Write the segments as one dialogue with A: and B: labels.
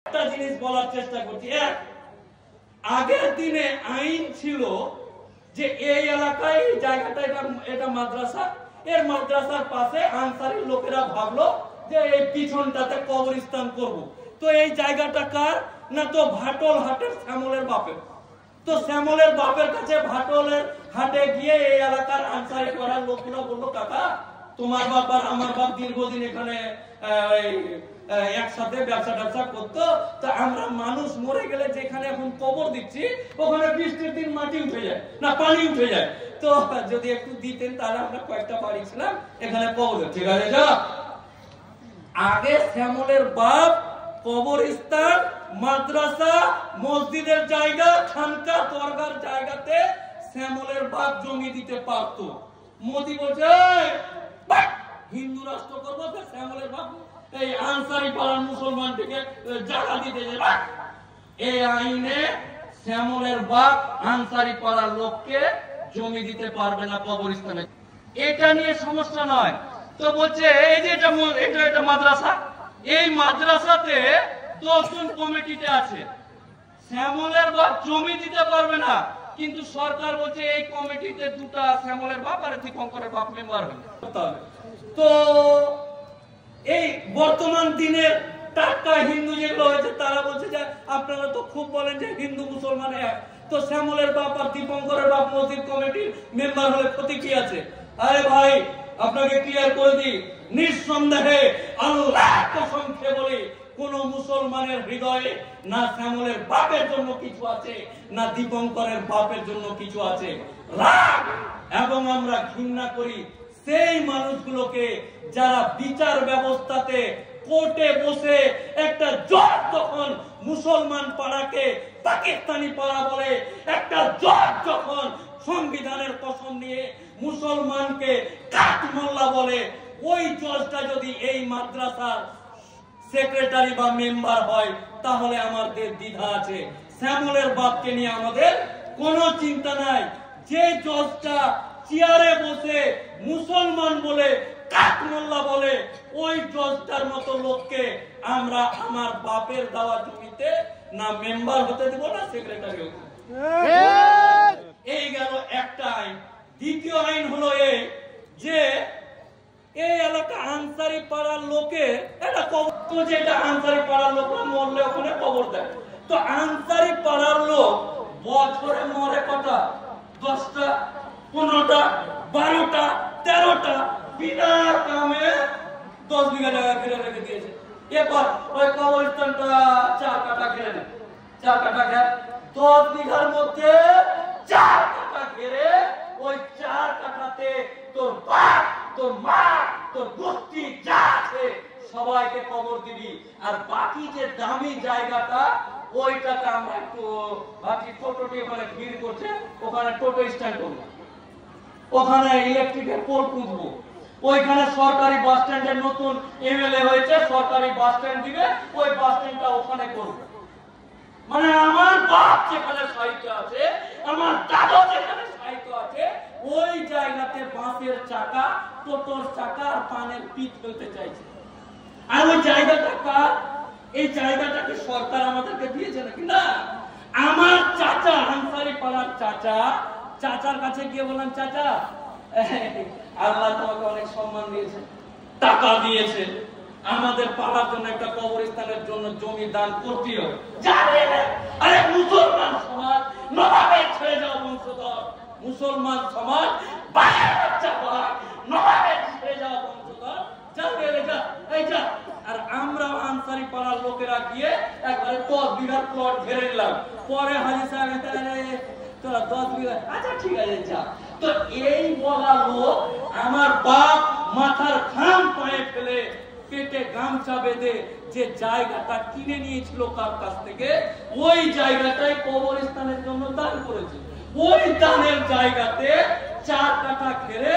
A: একটা জিনিস বলার চেষ্টা করছি। এক, আগের দিনে আইন ছিল যে এই এলাকায় এই জায়গাটা এটা মাদ্রাসা, এর মাদ্রাসার পাশে আনসারি লোকেরা ভাবলো যে এই পিছনটাতে কবরস্থান করব। তো এই জায়গাটা কার? না তো ভাটল হাটের শ্যামলের বাপের। তো শ্যামলের বাপের কাছে ভাটলের হাটে গিয়ে এই এলাকার আনসারি করার লোকগুলো বললো, কাকা তোমার বাপ আর আমার বাপ দীর্ঘদিন এখানে একসাথে ব্যবসা করতো, তো আমরা মানুষ মরে গেলে যেখানে এখন কবর দিচ্ছি ওখানে বৃষ্টির দিন মাটি উঠে যায় না, পানি উঠে যায়, তো যদি একটু দিতেন তাহলে আমরা কয়েকটা বাড়ি ছিলাম এখানে কবর। ঠিক আছে, যা। আগে শ্যামলের বাপ কবরস্থান, মাদ্রাসা, মসজিদের জায়গা, খানকা, দরগার জায়গাতে শ্যামলের বাপ জমি দিতে পারতো। মোদি বলছে হিন্দু রাষ্ট্র করবো, শ্যামলের বাপ এই আনসারি পাড়ার মুসলমানটিকে জায়গা দিতে যাবে। এই আইনে শ্যামলের বাপ আনসারি পাড়ার লোককে জমি দিতে পারবে না কবরস্থানে। এটা নিয়ে সমস্যা নয়। তো বলছে এই যে এটা মাদ্রাসা, এই মাদ্রাসাতে 10 জন কমিটিতে আছে, শ্যামলের বাপ জমি দিতে পারবে না, কিন্তু সরকার বলছে এই কমিটিতে 2টা শ্যামলের বাপ আর দীপঙ্করের বাপ মেম্বার হবে। তো এই বর্তমান দিনের টাটকা হিন্দু যেগুলো হয়েছে তারা বলছে যে আপনারা তো খুব বলেন যে হিন্দু মুসলমান এক, তো শ্যামলের বাপ আর দীপঙ্করের বাপ মসজিদ কমিটির মেম্বার হলে ক্ষতি কি আছে? আরে ভাই, আপনাকে ক্লিয়ার করে দিই, নিঃসন্দেহে আল্লাহর কসম খেয়ে বলি, কোন মুসলমানের হৃদয়ে না শ্যামলের বাপের জন্য কিছু আছে, না দীপঙ্করের বাপের জন্য কিছু আছে। রাগ এবং আমরা ঘৃণা করি সেই মানুষগুলোকে যারা বিচার ব্যবস্থাতে কোর্টে বসে একটা জজ যখন মুসলমান পাড়াকে পাকিস্তানি পাড়া বলে, একটা জজ যখন সংবিধানের কসম নিয়ে মুসলমানকে কাঠমোল্লা বলে, ওই জজটা যদি এই মাদ্রাসার সেক্রেটারি বা মেম্বার হয় তাহলে আমাদের দ্বিধা আছে। শ্যামলের বাপকে নিয়ে আমাদের কোনো চিন্তা নাই। যে জজটা চেয়ারে বসে মুসলমান বলে কাঠমোল্লা বলে, ওই জজটার মতো লোককে আমরা আমার বাপের দেওয়া জমিতে না মেম্বার হতে দেব না সেক্রেটারি হতে। এই গেল একটা আইন। দ্বিতীয় আইন হলো এই যে এই এলাকা আনসারি পাড়ার লোকে এটা কবর, যেটা আনসারি পাড়ার লোকরা মরলে ওখানে কবর দেয়। তো আনসারি পাড়ার লোক বছরে মরে কটা? 10টা, 15টা, 12টা, 13টা বিনা কামে 10 বিঘা জায়গা ঘিরে রেখে দিয়েছে। এবার ওই কবরস্থানটা 4 কাঠা ঘিরে নেয়, 4 কাঠা ঘের, 10 বিঘার মধ্যে 4 কাঠা ঘিরে ওই 4 কাঠাতে তোর বাপ, তোর মা, তোর গোষ্ঠী যা আছে সবাইকে কবর দিবি। আর বাকি যে দামি জায়গাটা ওইটাতে আমরা একটু বাকি টোটোটি ওখানে ভিড় করছে, ওখানে টোটো স্ট্যান্ড করবো, ওখানে ইলেকট্রিকের পোল পুঁতবো, ওইখানে সরকারি বাস স্ট্যান্ডের নতুন এমএলএ হয়েছে, সরকারি বাস স্ট্যান্ড দিবে, ওই বাস স্ট্যান্ডটা ওখানে করবো। মানে আমার বাপ যেখানে সাহিত্য আছে, আমার দাদা যেখানে সাহিত্য আছে, ওই জায়গাতে বাসের চাকা, টোটোর চাকা আর পানের পিঠ ফেলতে চাইছে। আর ওই জায়গাটা কার? এই জায়গাটাকে সরকার আমাদেরকে দিয়েছে নাকি? না। আমার চাচা, আনসারি পাড়ার চাচা, চাচার কাছে গিয়ে বললাম, চাচা আল্লাহ তোমাকে অনেক সম্মান দিয়েছে, টাকা দিয়েছে, আমাদের পাড়ার জন্য একটা কবরস্থানের জন্য জমি দান করতেও। আরে মুসলমান সমাজ নবাবের ছেড়ে যাও বংশধর, মুসলমান সমাজ নবাবের ছেড়ে যাও বংশধর, যা বেড়ে যা, এই যা। আর আমরা আনসারি পাড়ার লোকেরা গিয়ে একবারে 10 বিঘার প্লট ঘিরে নিলাম। পরে হাজি সাহেব তোরা 10 বিঘা, আচ্ছা ঠিক আছে যা। তো এই বলা লোক আমার বাপ মাথার ঘাম পায়ে ফেলে পেটে গামছা বেঁধে যে জায়গাটা কিনে নিয়েছিল কার কাছ থেকে, ওই জায়গাটাই কবরস্থানের জন্য দান করেছে। ওই দানের জায়গাতে 4 কাঠা ঘিরে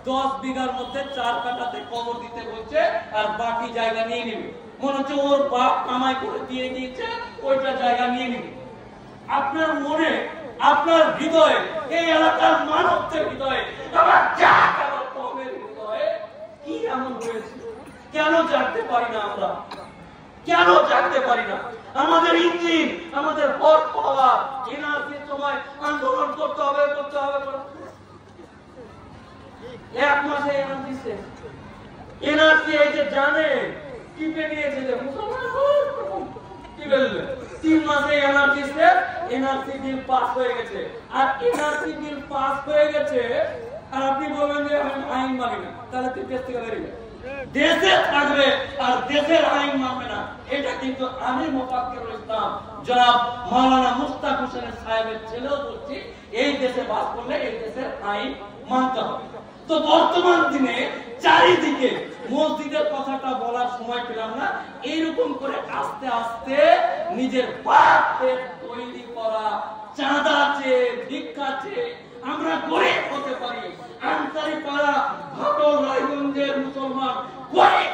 A: 10 বিঘার মধ্যে 4 কাঠাতে কবর দিতে বলছে, আর বাকি জায়গা নিয়ে নেবে। মনে হচ্ছে ওর বাপ কামাই করে দিয়ে দিয়েছে, ওইটা জায়গা নিয়ে নেবে। আপনার মনে, আপনার হৃদয়ে, এই এলাকার মানবদের হৃদয়ে, আমার কমের হৃদয়ে কি এমন হয়েছে? কেন জানতে পারি না আমরা? কেন জানতে পারি না? আমাদের ইঞ্জিন, আমাদের হট পাওয়ার, এনআরসির সময় আন্দোলন করতে হবে। 1 মাসে এনআরসি শেষ। এনআরসি এই যে জানে টিপে নিয়েছে যে মুসলমান কি বলবে, 3 মাসে এনআরসি শেষ, এনআরসি বিল পাস হয়ে গেছে। আর এনআরসি বিল পাস হয়ে গেছে আর আপনি বলবেন যে আমি আইন মানি না, তাহলে তুই দেশ থেকে বেরিয়ে দেশে থাকবে আর দেশের আইন মানবে না। এটা কিন্তু আমি মোফাক্কিরুল ইসলাম জনাব মাওলানা মুস্তাক হোসেন সাহেবের ছেলেও বলছি, এই দেশে বাস করলে এই দেশের আইন মানতে হবে। তো বর্তমান দিনে চারিদিকে মসজিদের কথাটা বলার সময় পেলাম না, এইরকম করে আস্তে আস্তে নিজের বাপের তৈরি করা চাঁদা চেয়ে ভিক্ষা চেয়ে আমরা গরিব হতে পারি। আনসারি পাড়া ঘটক রায়গঞ্জের মুসলমান গরিব